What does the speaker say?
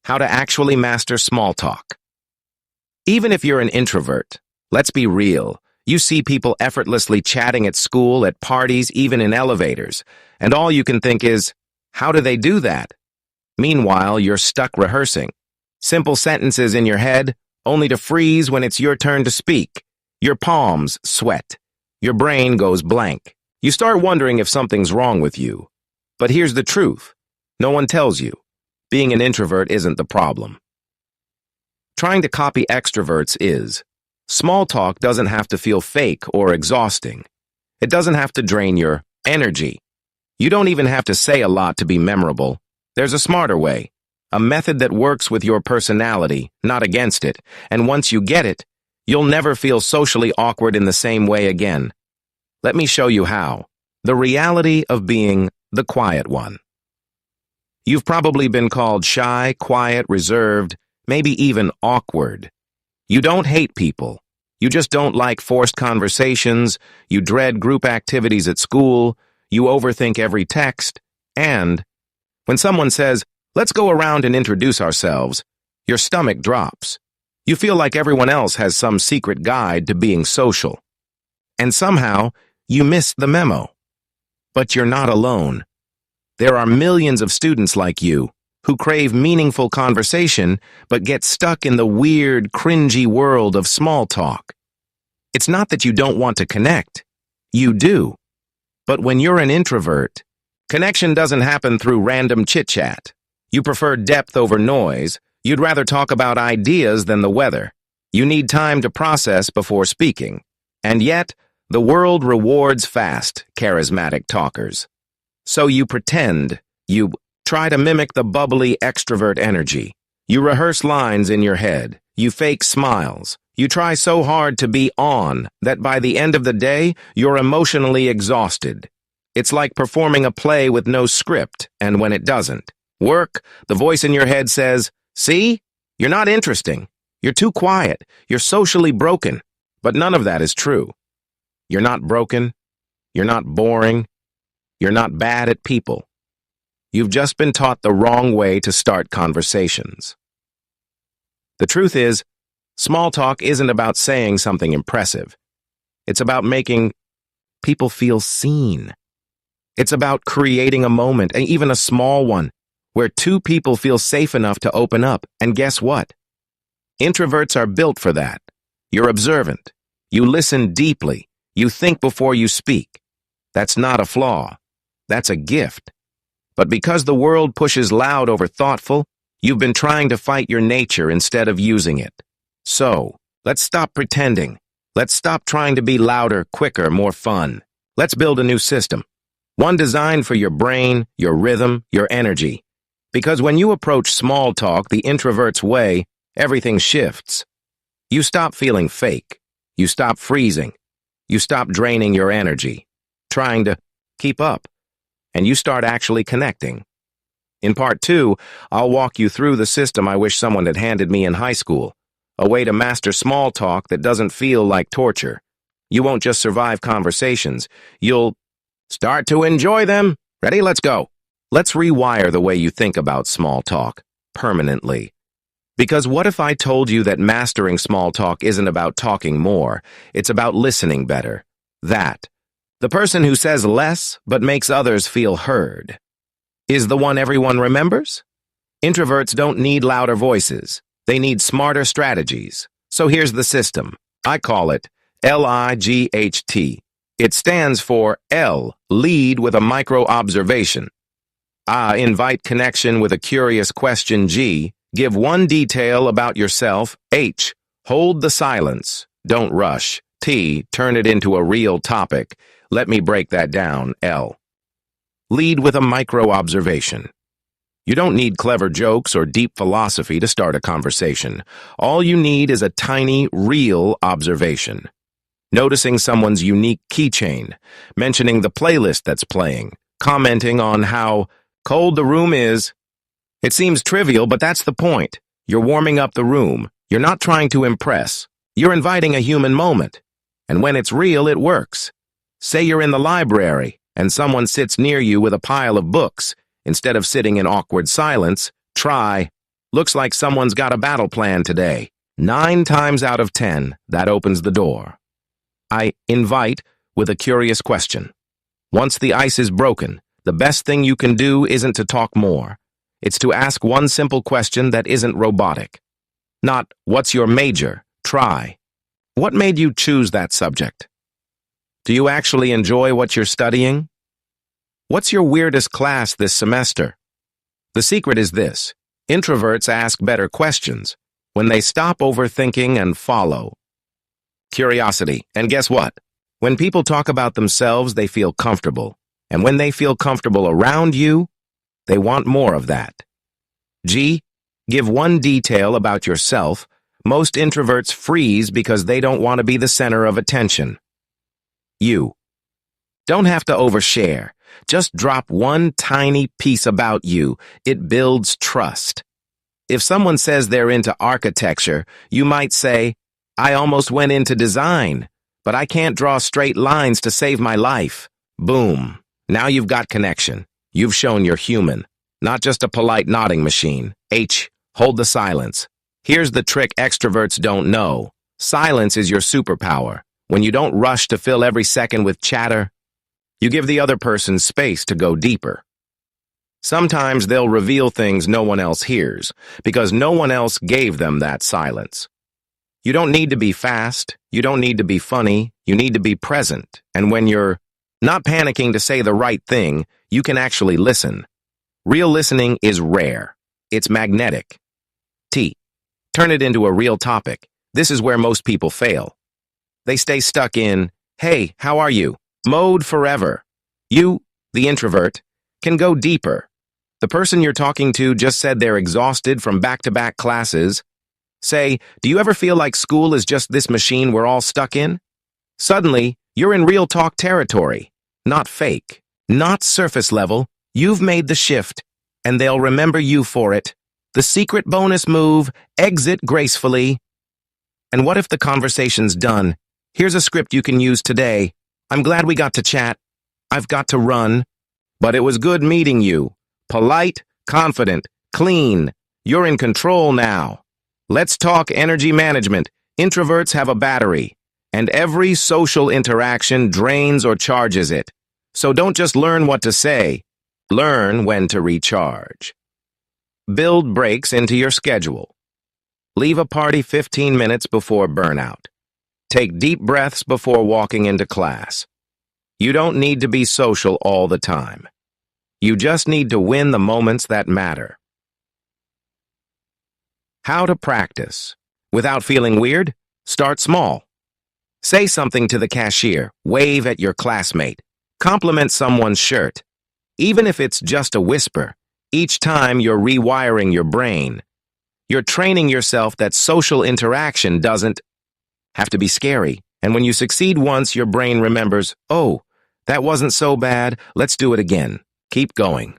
How to actually master small talk. Even if you're an introvert, let's be real. You see people effortlessly chatting at school, at parties, even in elevators, and all you can think is, how do they do that? Meanwhile, you're stuck rehearsing. Simple sentences in your head, only to freeze when it's your turn to speak. Your palms sweat. Your brain goes blank. You start wondering if something's wrong with you. But here's the truth. No one tells you. Being an introvert isn't the problem. Trying to copy extroverts is. Small talk doesn't have to feel fake or exhausting. It doesn't have to drain your energy. You don't even have to say a lot to be memorable. There's a smarter way, a method that works with your personality, not against it, and once you get it, you'll never feel socially awkward in the same way again. Let me show you how. The reality of being the quiet one. You've probably been called shy, quiet, reserved, maybe even awkward. You don't hate people. You just don't like forced conversations, you dread group activities at school, you overthink every text, and when someone says, "Let's go around and introduce ourselves," your stomach drops. You feel like everyone else has some secret guide to being social. And somehow, you miss the memo. But you're not alone. There are millions of students like you who crave meaningful conversation but get stuck in the weird, cringy world of small talk. It's not that you don't want to connect. You do. But when you're an introvert, connection doesn't happen through random chit-chat. You prefer depth over noise. You'd rather talk about ideas than the weather. You need time to process before speaking. And yet, the world rewards fast, charismatic talkers. So you pretend. You try to mimic the bubbly extrovert energy. You rehearse lines in your head. You fake smiles. You try so hard to be on that by the end of the day, you're emotionally exhausted. It's like performing a play with no script, and when it doesn't work, the voice in your head says, "See? You're not interesting. You're too quiet. You're socially broken." But none of that is true. You're not broken. You're not boring. You're not bad at people. You've just been taught the wrong way to start conversations. The truth is, small talk isn't about saying something impressive. It's about making people feel seen. It's about creating a moment, and even a small one, where two people feel safe enough to open up. And guess what? Introverts are built for that. You're observant. You listen deeply. You think before you speak. That's not a flaw. That's a gift. But because the world pushes loud over thoughtful, you've been trying to fight your nature instead of using it. So, let's stop pretending. Let's stop trying to be louder, quicker, more fun. Let's build a new system. One designed for your brain, your rhythm, your energy. Because when you approach small talk the introvert's way, everything shifts. You stop feeling fake. You stop freezing. You stop draining your energy, trying to keep up, and you start actually connecting. In part 2, I'll walk you through the system I wish someone had handed me in high school, a way to master small talk that doesn't feel like torture. You won't just survive conversations, you'll start to enjoy them. Ready? Let's go. Let's rewire the way you think about small talk, permanently. Because what if I told you that mastering small talk isn't about talking more, it's about listening better? That, the person who says less but makes others feel heard, is the one everyone remembers? Introverts don't need louder voices. They need smarter strategies. So here's the system. I call it L.I.G.H.T. It stands for L, lead with a micro-observation. I, invite connection with a curious question. G, give one detail about yourself. H, hold the silence. Don't rush. T, turn it into a real topic. Let me break that down. L, lead with a micro-observation. You don't need clever jokes or deep philosophy to start a conversation. All you need is a tiny, real observation. Noticing someone's unique keychain, mentioning the playlist that's playing, commenting on how cold the room is. It seems trivial, but that's the point. You're warming up the room. You're not trying to impress. You're inviting a human moment. And when it's real, it works. Say you're in the library, and someone sits near you with a pile of books. Instead of sitting in awkward silence, try, Looks like someone's got a battle plan today. 9 times out of 10, that opens the door. I invite with a curious question. Once the ice is broken, the best thing you can do isn't to talk more. It's to ask one simple question that isn't robotic. Not, what's your major? Try. What made you choose that subject? Do you actually enjoy what you're studying? What's your weirdest class this semester? The secret is this. Introverts ask better questions when they stop overthinking and follow. Curiosity. And guess what? When people talk about themselves, they feel comfortable. And when they feel comfortable around you, they want more of that. G. Give one detail about yourself. Most introverts freeze because they don't want to be the center of attention. U. Don't have to overshare. Just drop one tiny piece about you. It builds trust. If someone says they're into architecture, you might say, I almost went into design, but I can't draw straight lines to save my life. Boom. Now you've got connection. You've shown you're human, not just a polite nodding machine. H. Hold the silence. Here's the trick extroverts don't know. Silence is your superpower. When you don't rush to fill every second with chatter, you give the other person space to go deeper. Sometimes they'll reveal things no one else hears, because no one else gave them that silence. You don't need to be fast, you don't need to be funny, you need to be present. And when you're not panicking to say the right thing, you can actually listen. Real listening is rare. It's magnetic. T. Turn it into a real topic. This is where most people fail. They stay stuck in, hey, how are you? Mode forever. You, the introvert, can go deeper. The person you're talking to just said they're exhausted from back-to-back classes. Say, do you ever feel like school is just this machine we're all stuck in? Suddenly, you're in real talk territory. Not fake. Not surface level. You've made the shift, and they'll remember you for it. The secret bonus move, exit gracefully. And what if the conversation's done? Here's a script you can use today. I'm glad we got to chat. I've got to run. But it was good meeting you. Polite, confident, clean. You're in control now. Let's talk energy management. Introverts have a battery, and every social interaction drains or charges it. So don't just learn what to say. Learn when to recharge. Build breaks into your schedule. Leave a party 15 minutes before burnout. Take deep breaths before walking into class. You don't need to be social all the time. You just need to win the moments that matter. How to practice. Without feeling weird, start small. Say something to the cashier, wave at your classmate, compliment someone's shirt. Even if it's just a whisper, each time you're rewiring your brain. You're training yourself that social interaction doesn't have to be scary. And when you succeed once, your brain remembers, oh, that wasn't so bad, let's do it again. Keep going.